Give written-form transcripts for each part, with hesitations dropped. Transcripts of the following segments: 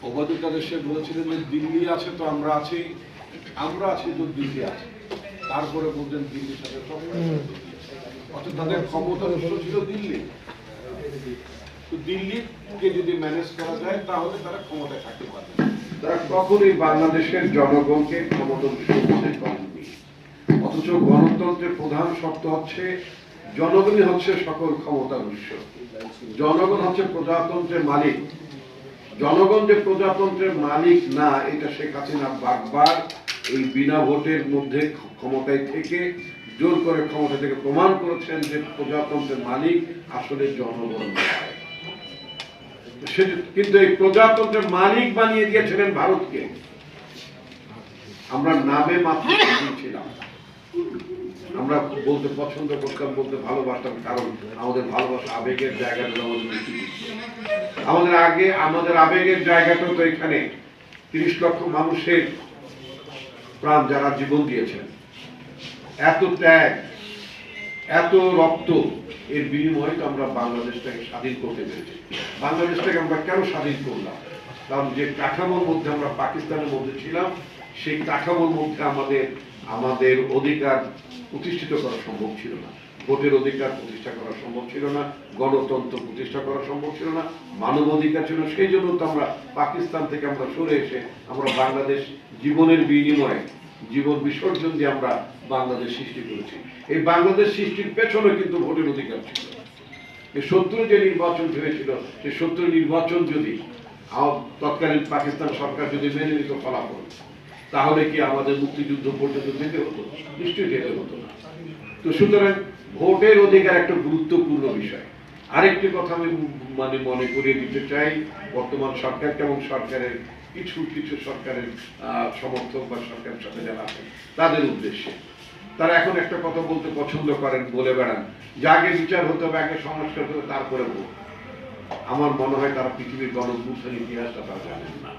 ওবায়দুল কাদের সাহেব বলেছিলেন যে দিল্লি আছে তো আমরা আছি তো দিল্লি আছে, তারপরে বলছেন দিল্লির সাথে সব অর্থাৎ তাদের ক্ষমতার উৎস ছিল দিল্লি। তো দিল্লিকে যদি ম্যানেজ করা যায় তাহলে তারা ক্ষমতায় থাকতে পারবে। তারা কখনোই বাংলাদেশের জনগণকে ক্ষমতার উৎস মনে করেননি। অথচ গণতন্ত্রের প্রধান শর্ত হচ্ছে জনগণই হচ্ছে সকল ক্ষমতার উৎস, জনগণ হচ্ছে প্রজাতন্ত্রের মালিক। জনগণ যে প্রজাতন্ত্রের মালিক না, এটা শেখ হাসিনা বারবার এই বিনা ভোটের মধ্যে ক্ষমতায় থেকে জোর করে ক্ষমতা থেকে প্রমাণ করেছেন যে প্রজাতন্ত্রের মালিক আসলে জনগণ নয়। কিন্তু এই প্রজাতন্ত্রের মালিক বানিয়ে দিয়েছিলেন ভারতকে। আমরা নামে মাত্র ছিলাম, আমরা বলতে পছন্দ করতাম, বলতে ভালোবাসতাম, কারণ আমাদের ভালোবাসা আবেগের জায়গাটা আমাদের আবেগের জায়গাটা তো এখানে 30 লক্ষ মানুষের প্রাণ যারা জীবন দিয়েছেন, এত ত্যাগ, এত রক্ত, এর বিনিময়ে তো আমরা বাংলাদেশটাকে স্বাধীন করতে পেরেছি। বাংলাদেশটাকে আমরা কেন স্বাধীন করলাম? কারণ যে কাঠামোর মধ্যে আমরা পাকিস্তানের মধ্যে ছিলাম, সেই কাঠামোর মধ্যে আমাদের অধিকার প্রতিষ্ঠিত করা সম্ভব ছিল না। ভোটের অধিকার প্রতিষ্ঠা করা সম্ভব ছিল না, গণতন্ত্র প্রতিষ্ঠা করা সম্ভব ছিল না, মানব অধিকার ছিল। সেই জন্য তো আমরা পাকিস্তান থেকে আমরা সরে এসে আমরা বাংলাদেশ জীবনের বিনিময়ে, জীবন বিসর্জন দিয়ে আমরা বাংলাদেশ সৃষ্টি করেছি। এই বাংলাদেশ সৃষ্টির পেছনে কিন্তু ভোটের অধিকার ছিল। এই 70 যে নির্বাচন হয়েছিল, সেই 70 নির্বাচন যদি তৎকালীন পাকিস্তান সরকার যদি মেনে নিত ফলাফল, তাহলে কি আমাদের মুক্তিযুদ্ধ পর্যন্ত যেতে হতো? নিশ্চয়ই যেতে হতো না। তো সুতরাং ভোটের অধিকার একটা গুরুত্বপূর্ণ বিষয়। আরেকটি কথা আমি মনে করিয়ে দিতে চাই বর্তমান সরকারকে এবং সরকারের কিছু সরকারের সমর্থক বা সরকারের সাথে যারা আছেন তাদের উদ্দেশ্যে। তারা এখন একটা কথা বলতে পছন্দ করেন, বলে বেড়ান যে আগে বিচার হতে হবে, আগে সংস্কার হতে হবে, তারপরে ভোট। আমার মনে হয় তারা পৃথিবীর গণঅভ্যুত্থানের ইতিহাসটা তারা জানেন না।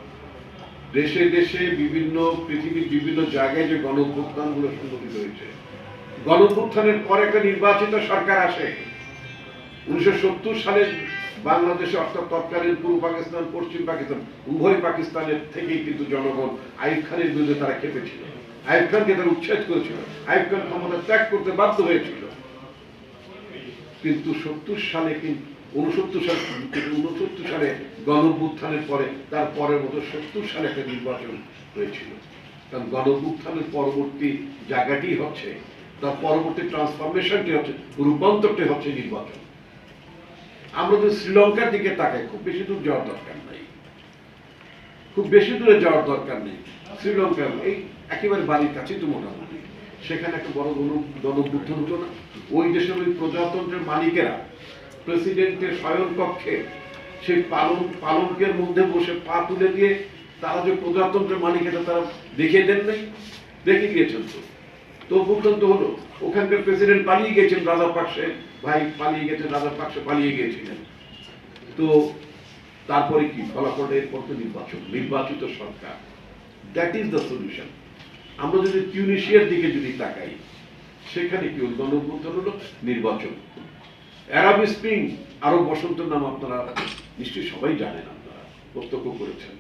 দেশে দেশে পৃথিবীর বিভিন্ন জায়গায় যে গণঅভ্যুত্থানগুলো সংঘটিত হয়েছে, গণঅভ্যুত্থানের পর একটা নির্বাচিত সরকার আসে। 1970 সালে বাংলাদেশে, অর্থাৎ তৎকালীন পূর্ব পাকিস্তান, পশ্চিম পাকিস্তান, উভয় পাকিস্তানের থেকেই কিন্তু জনগণ আইয়ুব খানের বিরুদ্ধে তারা খেপেছিল। আইয়ুব খানকে তারা উচ্ছেদ করেছিল, আইয়ুব খান ক্ষমতা ত্যাগ করতে বাধ্য হয়েছিল। কিন্তু 69 সালে গণঅভ্যুত্থানের পরে, তার পরের মতো 70 সালে একটা নির্বাচন হয়েছিল। কারণ গণঅভ্যুত্থানের পরবর্তী জায়গাটি হচ্ছে, তার পরবর্তী ট্রান্সফরমেশনটি হচ্ছে, রূপান্তরটি হচ্ছে নির্বাচন। আমরা যদি শ্রীলঙ্কার দিকে তাকাই, খুব বেশি দূর যাওয়ার দরকার নাই, খুব বেশি দূরে যাওয়ার দরকার নেই। শ্রীলঙ্কার এই একেবারে বাড়ির কাছেই তো মোটামুটি, সেখানে একটা বড় গণঅভ্যুত্থান হতো না? ওই দেশের ওই প্রজাতন্ত্রের মালিকেরা প্রেসিডেন্টের শয়ন কক্ষে সেই পালঙ্কের মধ্যে বসে পা তুলে দিয়ে তারা যে প্রজাতন্ত্রের মালিক, এটা তারা দেখিয়ে দেন নাই? দেখে গিয়েছেন তো অভ্যুত্থান তো হলো। ওখানকার প্রেসিডেন্ট পালিয়ে গেছেন, রাজাপাকসে ভাই পালিয়ে গেছেন, রাজাপাকসে পালিয়ে গিয়েছিলেন। তো তারপরে কি ফলাফলটা? এরপর তো নির্বাচিত সরকার। That is the solution. আমরা যদি টিউনিশিয়ার দিকে যদি তাকাই, সেখানে কি হল? গণঅভ্যুত্থান হলো, নির্বাচন। আরব স্প্রিং, আরব বসন্তের নাম আপনারা নিশ্চয়ই সবাই জানেন, আপনারা প্রত্যক্ষ করেছেন।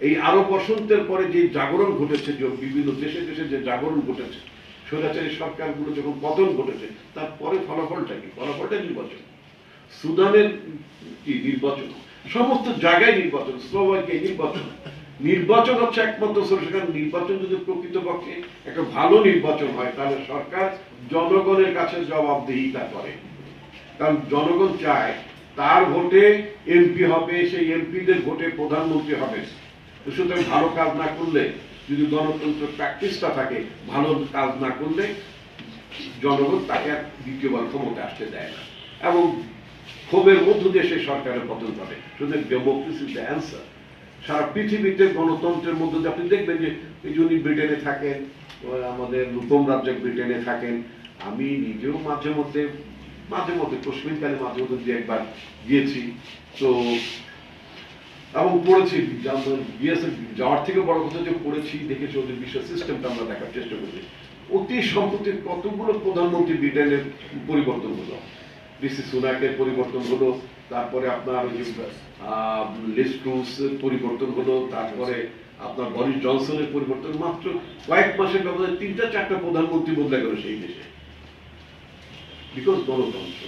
এই আরব বসন্তের পরে যে জাগরণ ঘটেছে, যে বিভিন্ন দেশে দেশে যে জাগরণ ঘটেছে, স্বৈরাচারী সরকারগুলো যখন পতন ঘটেছে, তারপরে ফলাফলটা কি? ফলাফলটা নির্বাচন। সুদানের কি নির্বাচন, সমস্ত জায়গায় নির্বাচন, স্লোভাকিয়ায় নির্বাচন। নির্বাচন হচ্ছে একমাত্র সলিউশন। নির্বাচন যদি প্রকৃতপক্ষে একটা ভালো নির্বাচন হয়, তাহলে সরকার জনগণের কাছে জবাবদিহিতা করে। কারণ জনগণ চায় তার ভোটে এমপি হবে, সেই এমপিদের ভোটে প্রধানমন্ত্রী হবে। সুতরাং ভালো কাজ না করলে, যদি গণতন্ত্র প্র্যাকটিসটা থাকে, ভালো কাজ না করলে জনগণ তাকে আর দ্বিতীয়বার ক্ষমতা আসতে দেয় না, এবং ক্ষোভের মধ্য দিয়ে সেই সরকারের পতন ঘটে। সুতরাং ডেমোক্রেসি দ্য অ্যান্সার। সারা পৃথিবীতে গণতন্ত্রের মধ্যে দিয়ে আপনি দেখবেন যে এই জন্য ব্রিটেনে থাকেন, আমাদের রূপম রাজ্য ব্রিটেনে থাকেন, আমি নিজেও মাঝে মধ্যে কাশ্মীরকালে মাঝে মধ্যে দিয়ে একবার গিয়েছি। তো এবং পড়েছি, যাওয়ার থেকে বড় কথা যে পড়েছি, দেখেছি ওদের বিশ্ব সিস্টেমটা আমরা দেখার চেষ্টা করছি। অতি সম্প্রতি কতগুলো প্রধানমন্ত্রী ব্রিটেনের পরিবর্তন হলো, ঋষি সুনাকের পরিবর্তন হলো, তারপরে আপনার লিস্ট্রুস পরিবর্তন হলো, তারপরে আপনার বরিস জনসনের পরিবর্তন, মাত্র কয়েক মাসের ব্যবধানে 3-4টা প্রধানমন্ত্রী বদলে গেল সেই দেশে। বিকজ গণতন্ত্র।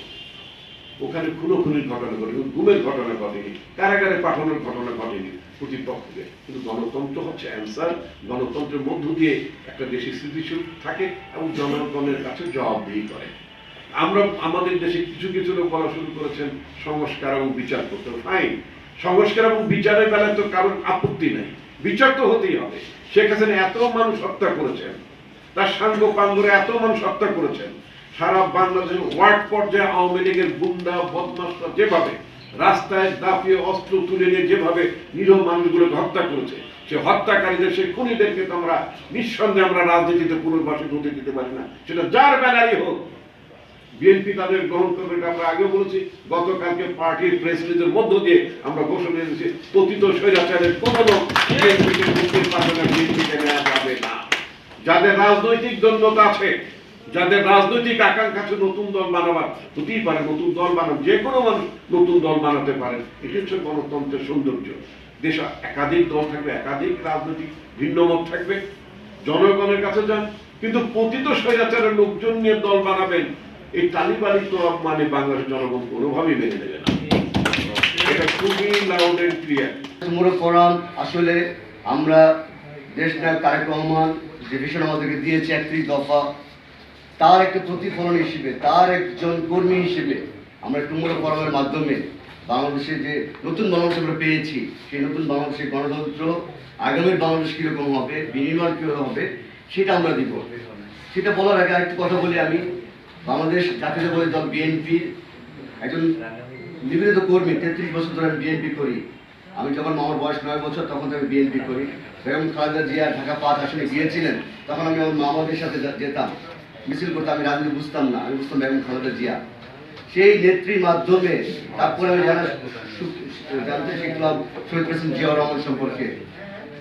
ওখানে খুনোখুনির ঘটনা ঘটেনি, গুমের ঘটনা ঘটেনি, কারাগারে পাঠানোর ঘটনা ঘটেনি প্রতিপক্ষকে। কিন্তু গণতন্ত্র হচ্ছে অ্যান্সার। গণতন্ত্রের মধ্য দিয়ে একটা দেশে স্থিতিশীল থাকে এবং জনগণের কাছে জবাবদিহি করে। আমরা আমাদের দেশে কিছু কিছু লোক বলা শুরু করেছেন সংস্কার এবং বিচার করতে হবে। ফাইন, সংস্কার এবং বিচারের বেলায় তো কারণ আপত্তি নাই, বিচার তো হতেই হবে। শেখ হাসিনা এত মানুষ হত্যা করেছেন, তার সাঙ্গ পাঙ্গরে এত মানুষ হত্যা করেছেন, সারা বাংলাদেশের ওয়ার্ড পর্যায়ে আওয়ামী লীগের গুন্ডা বদমাশরা যেভাবে রাস্তায় দাপিয়ে অস্ত্র তুলে নিয়ে যেভাবে নিরীহ মানুষগুলোকে হত্যা করেছে, সে হত্যাকারীদের, সেই খুনিদেরকে তো আমরা নিঃসন্দেহে আমরা রাজনীতিতে পুনর্বাসিত হতে দিতে পারি না, সেটা যার ব্যানারই হোক। বিএনপি তাদের গ্রহণ করবে, আমরা আগে বলেছি। গতকালকে পার্টির প্রেস রিলিজের মধ্য দিয়ে আমরা ঘোষণা দিয়েছি, পতিত স্বৈরাচারের কোনো লোক বিএনপিকে মুক্তির পাবে না, বিএনপিকে নেওয়া যাবে না। যাদের রাজনৈতিক দ্বন্দ্বতা আছে, যাদের রাজনৈতিক আকাঙ্ক্ষা আছে নতুন দল বানাবার, হতেই পারে নতুন দল বানান, যে কোনো মানুষ নতুন দল বানাতে পারেন। এটি হচ্ছে গণতন্ত্রের সৌন্দর্য। দেশে একাধিক দল থাকবে, একাধিক রাজনৈতিক ভিন্ন মত থাকবে, জনগণের কাছে যান। কিন্তু পতিত স্বৈরাচারের লোকজন নিয়ে দল বানাবেন, এই তালিবানি তো মানে বাংলাদেশের জনগণ কোনোভাবেই মেনে নেবে না। এটা খুবই লাউড এন্ড ক্লিয়ার। কোরআন আসলে আমরা দেশনায়ক তারেক রহমান যে ভিশন আমাদেরকে দিয়েছে 31 দফা, তার একটা প্রতিফলন হিসেবে, তার একজন কর্মী হিসেবে আমরা টুমরো ফোরামের মাধ্যমে বাংলাদেশে যে নতুন বাংলাদেশ আমরা পেয়েছি, সেই নতুন বাংলাদেশের গণতন্ত্র, আগামীর বাংলাদেশ কীরকম হবে, বিনির্মাণ কীরকম হবে, সেটা আমরা দিব। সেটা বলার আগে আরেকটু কথা বলি। আমি বাংলাদেশ জাতীয়তাবাদী দল বিএনপির একজন নিবেদিত কর্মী। 33 বছর ধরে আমি বিএনপি করি। আমি যখন আমার বয়স 9 বছর তখন আমি বিএনপি করি। বেগম খালেদা জিয়া ঢাকা 5 আসনে গিয়েছিলেন, তখন আমি আমার মামাদের সাথে যেতাম, মিছিল করতে। আমি রাজনীতি বুঝতাম না, আমি বুঝতাম বেগম খালেদা জিয়া। সেই নেত্রীর মাধ্যমে তারপরে আমি জানতে শিখলাম শহীদ প্রেসিডেন্ট জিয়াউর রহমান সম্পর্কে।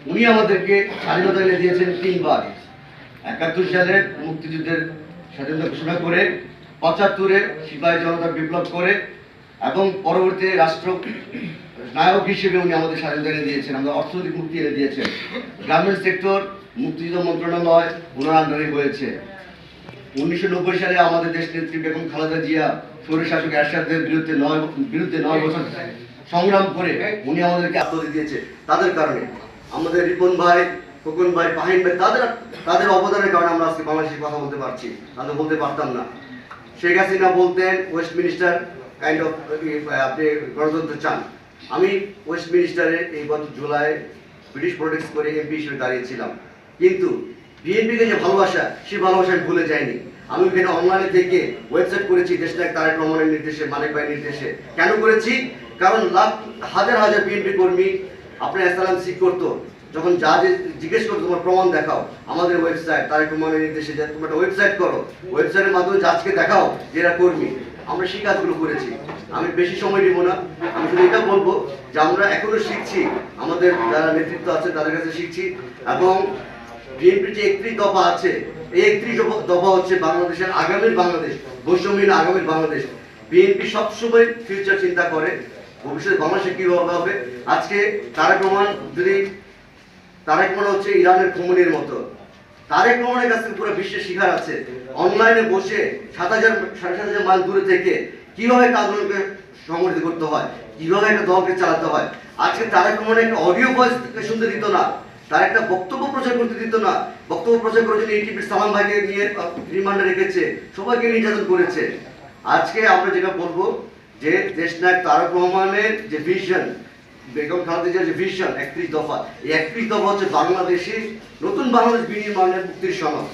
উনি আমাদেরকে স্বাধীনতা এনে দিয়েছেন 3 বার। 71 সালে মুক্তিযুদ্ধের স্বাধীনতা ঘোষণা করে, 75-এ সিপাহী জনতা বিপ্লব করে, এবং পরবর্তী রাষ্ট্র নায়ক হিসেবে উনি আমাদের স্বাধীনতা এনে দিয়েছেন, আমাদের অর্থনৈতিক মুক্তি এনে দিয়েছেন। গার্মেন্টস সেক্টর মুক্তিযুদ্ধ মন্ত্রণালয় ওনার আন্ডারে হয়েছে। 1990 সালে আমাদের দেশ নেত্রী বেগম খালেদা জিয়া স্বৈরশাসক এরশাদের বিরুদ্ধে 9 বছর সংগ্রাম করে উনি আমাদেরকে আত্মহত্যা দিয়েছে। তাদের কারণে আমাদের রিপন ভাই, খোকন ভাই, ফাহিম ভাই, তাদের অবদানের কারণে আমরা আজকে বাংলাদেশে কথা বলতে পারছি, তাহলে বলতে পারতাম না। শেখ হাসিনা বলতেন ওয়েস্টমিনিস্টার কাইন্ড অফ, আপনি গণতন্ত্র চান। আমি ওয়েস্টমিনিস্টারে এই গত জুলাই ব্রিটিশ পলিটিক্স করে এমপি হিসেবে দাঁড়িয়েছিলাম, কিন্তু বিএনপিকে যে ভালোবাসা, সেই ভালোবাসা আমি ভুলে যাইনি। আমি এখানে অনলাইনে থেকে ওয়েবসাইট করেছি দেশনায়ক তারেক রহমানের নির্দেশে, মানিক ভাইয়ের নির্দেশে। কেন করেছি? কারণ হাজার হাজার বিএনপি কর্মী আপনার এসএলএম সিক করতো, যখন যা জিজ্ঞেস করতো তোমার প্রমাণ দেখাও, আমাদের ওয়েবসাইট তারেক রহমানের নির্দেশে যে তোমরা একটা ওয়েবসাইট করো, ওয়েবসাইটের মাধ্যমে জাজকে দেখাও যে এরা কর্মী। আমরা সেই কাজগুলো করেছি। আমি বেশি সময় নিব না, আমি শুধু এটা বলবো যে আমরা এখনো শিখছি, আমাদের যারা নেতৃত্ব আছে তাদের কাছে শিখছি। এবং বিএনপির যে 31 দফা আছে, এই 31 দফা হচ্ছে বাংলাদেশের আগামীর বাংলাদেশ, বৈষম্যহীন আগামীর বাংলাদেশ। বিএনপি সবসময় ফিউচার চিন্তা করে, ভবিষ্যতে বাংলাদেশে কীভাবে হবে। আজকে তারেক রহমান হচ্ছে ইরানের খোমেনির মতো। তারেক রহমানের কাছ থেকে পুরো বিশ্বের শিখার আছে। অনলাইনে বসে 7,000 মাইল দূরে থেকে কিভাবে একটা আন্দোলনকে সংগঠিত করতে হয়, কিভাবে একটা দলকে চালাতে হয়। আজকে তারেক রহমানের একটা অডিও ভয়েস শুনতে দিত না, তার একটা বক্তব্য প্রচার করতে দিত না। বক্তব্য প্রচার করার জন্য এটিপির সালাম ভাইকে নিয়ে রিমান্ডে রেখেছে, সবাইকে নির্যাতন করেছে। আজকে আমরা যেটা বলবো যে দেশনায়ক তারেক রহমানের যে ভিশন, বেগম খালেদা জিয়ার যে ভিশন 31 দফা, এই 31 দফা হচ্ছে বাংলাদেশে নতুন বাংলাদেশ বিনির্মাণের মুক্তির সনদ।